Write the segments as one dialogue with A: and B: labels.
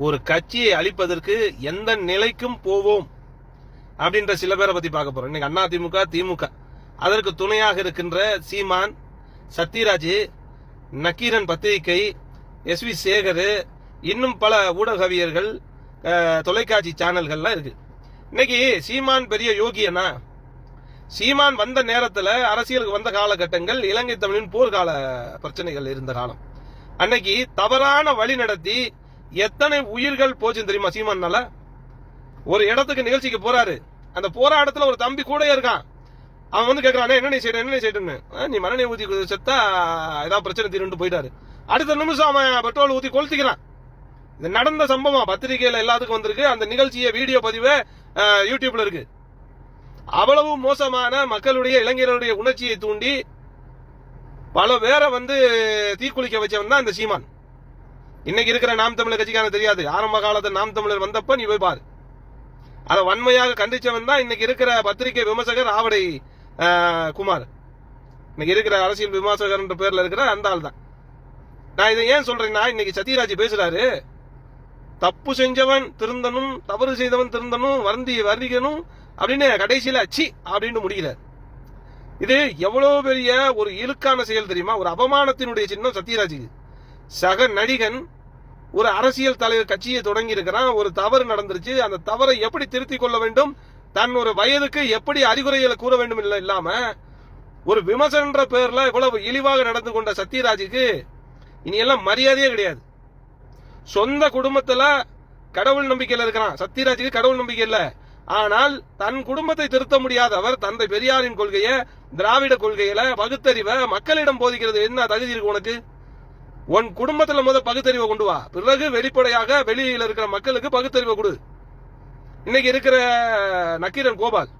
A: ஒரு கட்சியை அழிப்பதற்கு எந்த நிலைக்கும் போவோம் அப்படின்ற சில பேரை பத்தி பார்க்க போறோம். இன்னைக்கு அதிமுக, திமுக, அதற்கு துணையாக இருக்கின்ற சீமான், சத்யராஜ், நக்கீரன் பத்திரிகை, எஸ்வி சேகர், இன்னும் பல ஊடகவியர்கள், தொலைக்காட்சி சேனல்கள்லாம் இருக்கு. இன்னைக்கு சீமான் பெரிய யோகியனா? சீமான் வந்த நேரத்தில், அரசியலுக்கு வந்த காலகட்டங்கள் இலங்கை தமிழின் போர்க்கால பிரச்சனைகள் இருந்த காலம். அன்னைக்கு தவறான வழி நடத்தி எத்தனை உயிர்கள் போச்சு தெரியுமா? சீமான்னால ஒரு இடத்துக்கு நிகழ்ச்சிக்கு போறாரு, அந்த போராட்டத்தில் ஒரு தம்பி கூட இருக்கான். அவன் வந்து கேட்கறானே, என்ன செய்யணும்னு, நீ மரணை ஊத்தி செத்தா ஏதாவது பிரச்சனை தீருன்னு போயிட்டாரு. அடுத்த நிமிஷம் அவன் பெட்ரோல் ஊத்தி கொளுத்திக்கிறான். இது நடந்த சம்பவம் பத்திரிகையில எல்லாத்துக்கும் வந்திருக்கு. அந்த நிகழ்ச்சியை வீடியோ பதிவு யூடியூப்ல இருக்கு. அவ்வளவு மோசமான மக்களுடைய, இளைஞர்களுடைய உணர்ச்சியை தூண்டி பல பேரை வந்து தீக்குளிக்க வச்சவன் தான் இந்த சீமான். இன்னைக்கு இருக்கிற நாம் தமிழர் கட்சிக்கான தெரியாது. ஆரம்ப காலத்தில் நாம் தமிழர் வந்தப்ப நீ போய் பாரு. அதை வன்மையாக கண்டிச்சவன் தான் இன்னைக்கு இருக்கிற பத்திரிகை விமர்சகர் ஆவடை குமார். இன்னைக்கு இருக்கிற அரசியல் விமர்சகர் என்ற பேர்ல இருக்கிற அந்த ஆள் தான். நான் இதை ஏன் சொல்றேன்னா, இன்னைக்கு சத்யராஜ் பேசுறாரு, தப்பு செஞ்சவன் திருந்தனும், தவறு செய்தவன் திருந்தனும், வருந்திக்கணும் அப்படின்னு கடைசியில அச்சி அப்படின்னு முடிக்கிறார். இது எவ்வளவு பெரிய ஒரு இழுக்கான செயல் தெரியுமா? ஒரு அபமானத்தினுடைய சின்னம் சத்யராஜுக்கு. சக நடிகன் ஒரு அரசியல் தலைவர் கட்சியை தொடங்கி இருக்கிறான். ஒரு தவறு நடந்துருச்சு, அந்த தவறை எப்படி திருத்திக் கொள்ள வேண்டும், தன் ஒரு வயதுக்கு எப்படி அறிகுறைகளை கூற வேண்டும் இல்லாம ஒரு விமர்சன பேர்ல இவ்வளவு இழிவாக நடந்து கொண்ட சத்யராஜுக்கு இனி எல்லாம் மரியாதையே கிடையாது. சொந்த குடும்பத்துல கடவுள் நம்பிக்கையில இருக்கிறான் சத்யராஜுக்கு. கடவுள் நம்பிக்கை இல்ல, ஆனால் தன் குடும்பத்தை திருத்த முடியாத அவர் தந்தை பெரியாரின் கொள்கையை, திராவிட கொள்கையில பகுத்தறிவை மக்களிடம் போதிக்கிறது என்ன தகுதி இருக்கு உனக்கு? உன் குடும்பத்துல முதல் பகுத்தறிவை கொண்டு வா, பிறகு வெளிப்படையாக வெளியில இருக்கிற மக்களுக்கு பகுத்தறிவை கொடு. இன்னைக்கு இருக்கிற நக்கீரன் கோபால்,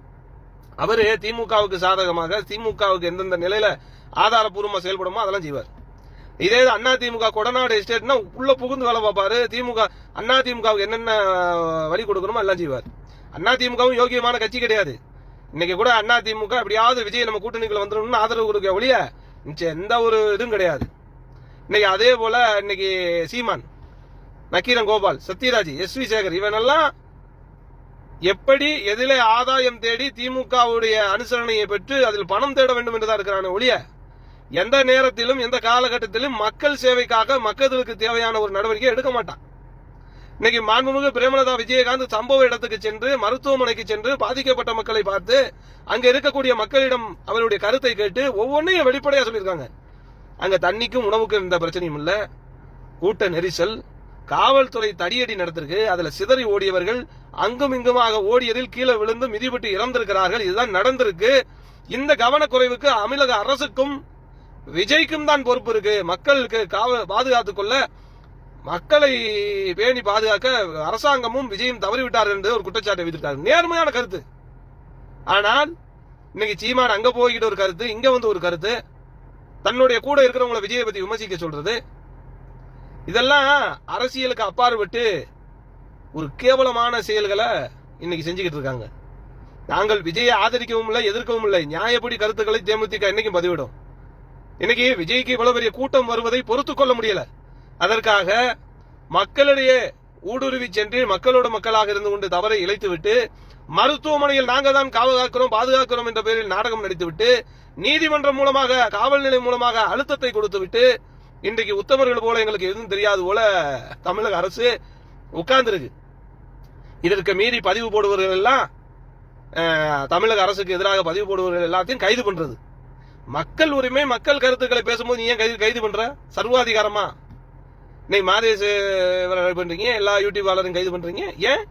A: அவரு திமுகவுக்கு சாதகமாக, திமுகவுக்கு எந்தெந்த நிலையில ஆதாரப்பூர்வமா செயல்படுமோ அதெல்லாம் செய்வார். இதே அண்ணா திமுக கொடநாடு எஸ்டேட்னா உள்ள புகுந்து வேலை பார்ப்பாரு. திமுக அண்ணா திமுகவுக்கு என்னென்ன வழி கொடுக்கணுமோ எல்லாம் செய்வார். அண்ணா திமுகவும் யோகியமான கட்சி கிடையாது. இன்னைக்கு கூட அண்ணா திமுக எப்படியாவது விஜய் நம்ம கூட்டணிக்குள்ள வந்துடணும்னு ஆதரவு கொடுக்க ஒழிய எந்த ஒரு இதுவும் கிடையாது. இன்னைக்கு அதே போல இன்னைக்கு சீமான், நக்கீரன் கோபால், சத்யராஜ், எஸ்வி சேகர், இவனெல்லாம் எப்படி எதிலே ஆதாயம் தேடி திமுகவுடைய அனுசரணையை பெற்று அதில் பணம் தேட வேண்டும் என்றுதான் இருக்கிறான ஒழிய எந்த நேரத்திலும் எந்த காலகட்டத்திலும் மக்கள் சேவைக்காக மக்களுக்கு தேவையான ஒரு நடவடிக்கை எடுக்க மாட்டான். இன்னைக்கு மாண்புமிகு பிரேமலதா விஜயகாந்த் சம்பவ இடத்துக்கு சென்று, மருத்துவமனைக்கு சென்று பாதிக்கப்பட்ட மக்களை பார்த்து அங்க இருக்கக்கூடிய மக்களிடம் அவருடைய கருத்தை கேட்டு ஒவ்வொன்றையும் வெளிப்படையா சொல்லியிருக்காங்க. அங்க தண்ணிக்கும் உணவுக்கும் எந்த பிரச்சனையும் இல்ல, கூட்ட நெரிசல், காவல்துறை தடியடி நடத்திருக்கு, அதுல சிதறி ஓடியவர்கள் அங்கும் இங்குமாக ஓடியதில் கீழே விழுந்து மிதிபட்டு இறந்திருக்கிறார்கள். இதுதான் நடந்திருக்கு. இந்த கவனக்குறைவுக்கு தமிழக அரசுக்கும் விஜய்க்கும் தான் பொறுப்பு இருக்கு. மக்களுக்கு பாதுகாத்துக் கொள்ள, மக்களை பேணி பாதுகாக்க அரசாங்கமும் விஜயும் தவறிவிட்டார்கள் என்று ஒரு குற்றச்சாட்டை வைத்திருக்காரு. நேர்மையான கருத்து. ஆனால் இன்னைக்கு சீமான் அங்க போய்கிட்டு ஒரு கருத்து, இங்க வந்து ஒரு கருத்து, தன்னுடைய கூட இருக்கிறவங்களை விஜயை பத்தி விமர்சிக்க சொல்றது, இதெல்லாம் அரசியலுக்கு அப்பாற்பட்டு ஒரு கேவலமான செயல்களை இன்னைக்கு செஞ்சுக்கிட்டு இருக்காங்க. நாங்கள் விஜயை ஆதரிக்கவும் இல்லை, எதிர்க்கவும் இல்லை. நியாயப்படி கருத்துக்களை தேமுதிக இன்னைக்கு பதிவிடும். இன்னைக்கு விஜய்க்கு இவ்வளவு பெரிய கூட்டம் வருவதை பொறுத்துக் கொள்ள முடியல. அதற்காக மக்களிடையே ஊடுருவி சென்று மக்களோட மக்களாக இருந்து கொண்டு தவறை இழைத்துவிட்டு, மருத்துவமனையில் நாங்கள் தான் காவல் பாதுகாக்கிறோம் என்ற பெயரில் நாடகம் நடித்துவிட்டு, நீதிமன்றம் மூலமாக, காவல் நிலையம் மூலமாக அழுத்தத்தை கொடுத்துவிட்டு, இன்றைக்கு உத்தமர்கள் போல எங்களுக்கு எதுவும் தெரியாது போல தமிழக அரசு உட்கார்ந்துருக்கு. இதற்கு மீறி பதிவு போடுவர்கள் எல்லாம், தமிழக அரசுக்கு எதிராக பதிவு போடுவர்கள் எல்லாத்தையும் கைது பண்றது. மக்கள் உரிமை, மக்கள் கருத்துக்களை பேசும்போது நீ ஏன் கைது பண்ற? சர்வாதிகாரமா இன்னைக்கு மாதேஷ் பண்றீங்க, எல்லா யூடியூபாளரையும் கைது பண்றீங்க. ஏன்?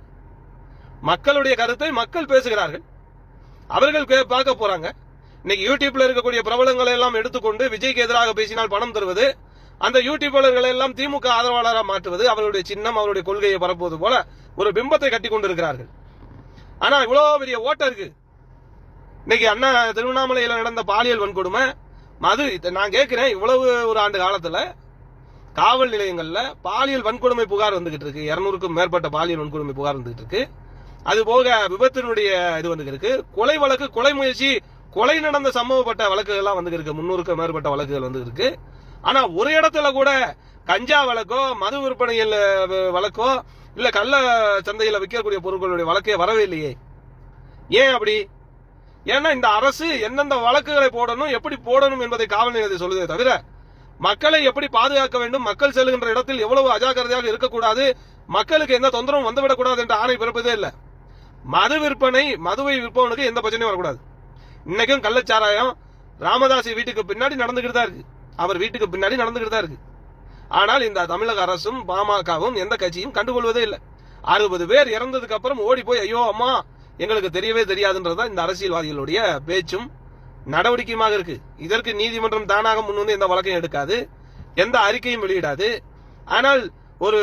A: மக்களுடைய கருத்தை மக்கள் பேசுகிறார்கள், அவர்கள் பார்க்க போறாங்க. இன்னைக்கு யூடியூப்ல இருக்கக்கூடிய பிரபலங்களை எல்லாம் எடுத்துக்கொண்டு விஜய்க்கு எதிராக பேசினால் பணம் தருவது, அந்த யூடியூபர்களை எல்லாம் திமுக ஆதரவாளராக மாற்றுவது, அவருடைய சின்னம், அவருடைய கொள்கையை பரப்புவது போல ஒரு பிம்பத்தை கட்டி கொண்டிருக்கிறார்கள். ஆனா இவ்வளவு பெரிய ஓட்டம் இருக்கு. இன்னைக்கு அண்ணா திருவண்ணாமலையில் நடந்த பாலியல் வன்கொடுமை, அது நான் கேட்கிறேன், இவ்வளவு ஒரு ஆண்டு காலத்துல காவல் நிலையங்கள்ல பாலியல் வன்கொடுமை புகார் வந்துகிட்டு இருக்கு. 200க்கும் மேற்பட்ட பாலியல் வன்கொடுமை புகார் வந்துகிட்டு இருக்கு. அது போக விபத்தினுடைய இது வந்துகிட்டு இருக்கு. கொலை வழக்கு, கொலை முயற்சி, கொலை நடந்த சம்பவப்பட்ட வழக்குகள் எல்லாம் வந்துகிட்டு இருக்கு. 300க்கும் மேற்பட்ட வழக்குகள் வந்துகிட்டு இருக்கு. ஆனா ஒரு இடத்துல கூட கஞ்சா வழக்கோ மது விற்பனையில் வழக்கோ இல்ல கள்ள சந்தையில விற்கக்கூடிய பொருட்களுடைய வழக்கே வரவே இல்லையே. ஏன் அப்படி? ஏன்னா இந்த அரசு எந்தெந்த வழக்குகளை போடணும், எப்படி போடணும் என்பதை காவல் நிலையத்தை சொல்லுதே தவிர மக்களை எப்படி பாதுகாக்க வேண்டும், மக்கள் செல்கின்ற இடத்தில் எவ்வளவு அஜாக்கிரதையாக இருக்கக்கூடாது, மக்களுக்கு எந்த தொந்தரவும் வந்துவிடக்கூடாது என்ற ஆணை பிறப்பதே இல்லை. மது விற்பனை, மதுவை விற்பவனுக்கு எந்த பிரச்சனையும் வரக்கூடாது. இன்னைக்கும் கள்ளச்சாராயம் ராமதாஸ் வீட்டுக்கு பின்னாடி நடந்துகிட்டு தான் இருக்கு, அவர் வீட்டுக்கு பின்னாடி நடந்துகிட்டு தான் இருக்கு. ஆனால் இந்த தமிழக அரசும் பாமகவும் எந்த கட்சியும் கண்டுகொள்வதே இல்லை. 60 பேர் இறந்ததுக்கு அப்புறம் ஓடி போய் ஐயோ அம்மா எங்களுக்கு தெரியவே தெரியாதுன்றதுதான் இந்த அரசியல்வாதிகளுடைய பேச்சும் நடவடிக்கையுமாக இருக்கு. இதற்கு நீதிமன்றம் தானாக முன்வந்து எந்த வழக்கையும் எடுக்காது, எந்த அறிக்கையும் வெளியிடாது. ஆனால் ஒரு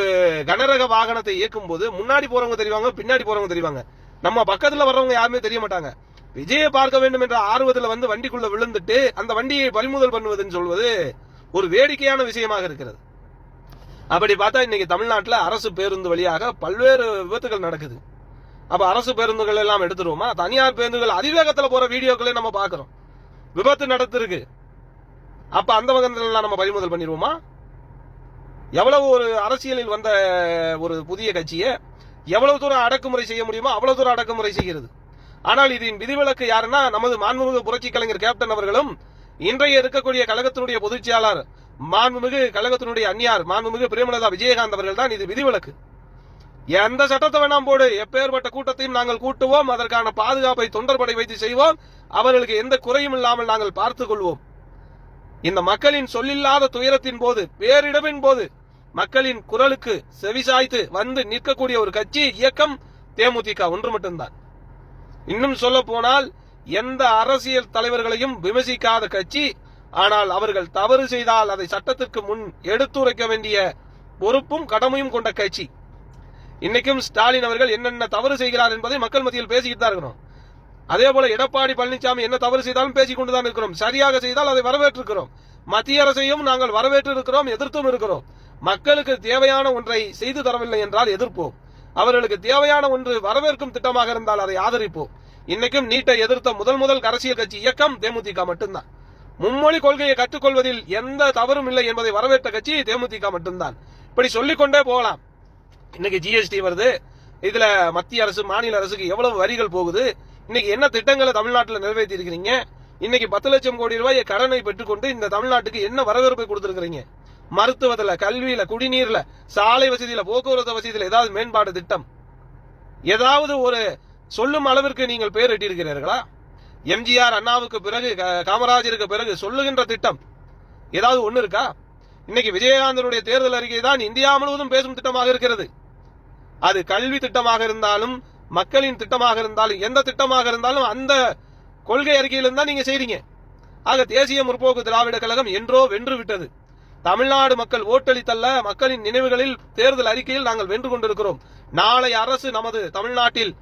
A: கனரக வாகனத்தை இயக்கும் போது முன்னாடி போறவங்க தெரிவாங்க, பின்னாடி போறவங்க தெரிவாங்க, நம்ம பக்கத்துல வர்றவங்க யாருமே தெரிய மாட்டாங்க. விஜயை பார்க்க வேண்டும் என்ற ஆர்வத்தில் வந்து வண்டிக்குள்ள விழுந்துட்டு அந்த வண்டியை பறிமுதல் பண்ணுவதுன்னு சொல்வது ஒரு வேடிக்கையான விஷயமாக இருக்கிறது. அப்படி பார்த்தா இன்னைக்கு தமிழ்நாட்டில் அரசு பேருந்து வழியாக பல்வேறு விபத்துகள் நடக்குது. அப்ப அரசு பேருந்துகள் எல்லாம் எடுத்துருவோமா? தனியார் பேருந்துகள் அதிவேகத்தில் போற வீடியோக்களை நம்ம பாக்குறோம், விபத்து நடத்திருக்கு. அப்ப அந்த வகை நம்ம பறிமுதல் பண்ணிடுவோமா? எவ்வளவு ஒரு அரசியலில் வந்த ஒரு புதிய கட்சியை எவ்வளவு தூரம் அடக்குமுறை செய்ய முடியுமோ அவ்வளவு தூரம் அடக்குமுறை செய்கிறது. ஆனால் இதன் விதிவிலக்கு யாருன்னா நமது மாண்புமிகு புரட்சி கலைஞர் கேப்டன் அவர்களும் இன்றைய இருக்கக்கூடிய கழகத்தினுடைய பொதுச் செயலாளர் மாண்புமிகு கழகத்தினுடைய அந்நியார் மாண்புமிகு பிரேமலதா விஜயகாந்த் அவர்கள் தான் இது விதிவிலக்கு. எந்த சட்டத்தை வேணாம் போடு, எப்பேற்பட்ட கூட்டத்தையும் நாங்கள் கூட்டுவோம், அதற்கான பாதுகாப்பை தொண்டர்படை வைத்து செய்வோம், அவர்களுக்கு எந்த குறையும் இல்லாமல் நாங்கள் பார்த்துக் கொள்வோம். இந்த மக்களின் சொல்லில்லாத துயரத்தின் போது, பேரிடமின் போது மக்களின் குரலுக்கு செவிசாய்த்து வந்து நிற்கக்கூடிய ஒரு கட்சி இயக்கம் தேமுதிக ஒன்று மட்டும்தான். இன்னும் சொல்ல போனால் எந்த அரசியல் தலைவர்களையும் விமர்சிக்காத கட்சி, ஆனால் அவர்கள் தவறு செய்தால் அதை சட்டத்திற்கு முன் எடுத்துரைக்க வேண்டிய பொறுப்பும் கடமையும் கொண்ட கட்சி. இன்னைக்கும் ஸ்டாலின் அவர்கள் என்னென்ன தவறு செய்கிறார் என்பதை மக்கள் மத்தியில் பேசிக்கிட்டு தான் இருக்கிறோம். அதே போல எடப்பாடி பழனிசாமி என்ன தவறு செய்தாலும் பேசிக் கொண்டுதான் இருக்கிறோம். சரியாக செய்தால் அதை வரவேற்றிருக்கிறோம். மத்திய அரசையும் நாங்கள் வரவேற்று இருக்கிறோம், எதிர்த்தும் இருக்கிறோம். மக்களுக்கு தேவையான ஒன்றை செய்து தரவில்லை என்றால் எதிர்ப்போம். அவர்களுக்கு தேவையான ஒன்று வரவேற்கும் திட்டமாக இருந்தால் அதை ஆதரிப்போம். இன்னைக்கும் நீட்டை எதிர்த்த முதல் அரசியல் கட்சி இயக்கம் தேமுதிக மட்டும்தான். மும்மொழி கொள்கையை கற்றுக்கொள்வதில் எந்த தவறும் இல்லை என்பதை வரவேற்ற கட்சி தேமுதிக மட்டும்தான். இப்படி சொல்லிக்கொண்டே போகலாம். இன்னைக்கு ஜிஎஸ்டி வருது, இதுல மத்திய அரசு மாநில அரசுக்கு எவ்வளவு வரிகள் போகுது, இன்னைக்கு என்ன திட்டங்களை தமிழ்நாட்டில் நிறைவேற்றி இருக்கிறீங்க, இன்னைக்கு 10 லட்சம் கோடி ரூபாய் கடனை பெற்றுக்கொண்டு இந்த தமிழ்நாட்டுக்கு என்ன வரவேற்பை கொடுத்திருக்கிறீங்க, மருத்துவத்துல, கல்வியில, குடிநீர்ல, சாலை வசதியில, போக்குவரத்து வசதியில ஏதாவது மேம்பாடு திட்டம், ஏதாவது ஒரு சொல்லும் அளவிற்கு நீங்கள் பேர் எட்டியிருக்கிறீர்களா? எம்ஜிஆர் அண்ணாவுக்கு பிறகு காமராஜருக்கு பிறகு சொல்லுகின்ற திட்டம் ஏதாவது ஒண்ணு இருக்கா? இன்னைக்கு விஜயகாந்தனுடைய தேர்தல் அறிக்கை தான் இந்தியா முழுவதும் பேசும் திட்டமாக இருக்கிறது. அது கல்வி திட்டமாக இருந்தாலும் மக்களின் திட்டமாக இருந்தாலும் எந்த திட்டமாக இருந்தாலும் அந்த கொள்கை அறிக்கையிலிருந்து தான் நீங்க செய்றீங்க. ஆக தேசிய முற்போக்கு திராவிட கழகம் என்றோ வென்று விட்டது. தமிழ்நாடு மக்கள் ஓட்டளித்தல்ல, மக்களின் நினைவுகளில் தேர்தல் அறிக்கையில் நாங்கள் வென்று கொண்டிருக்கிறோம். நாளை அரசு நமது தமிழ்நாட்டில்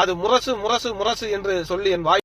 A: அது முரசு முரசு முரசு என்று சொல்லி என் வாய்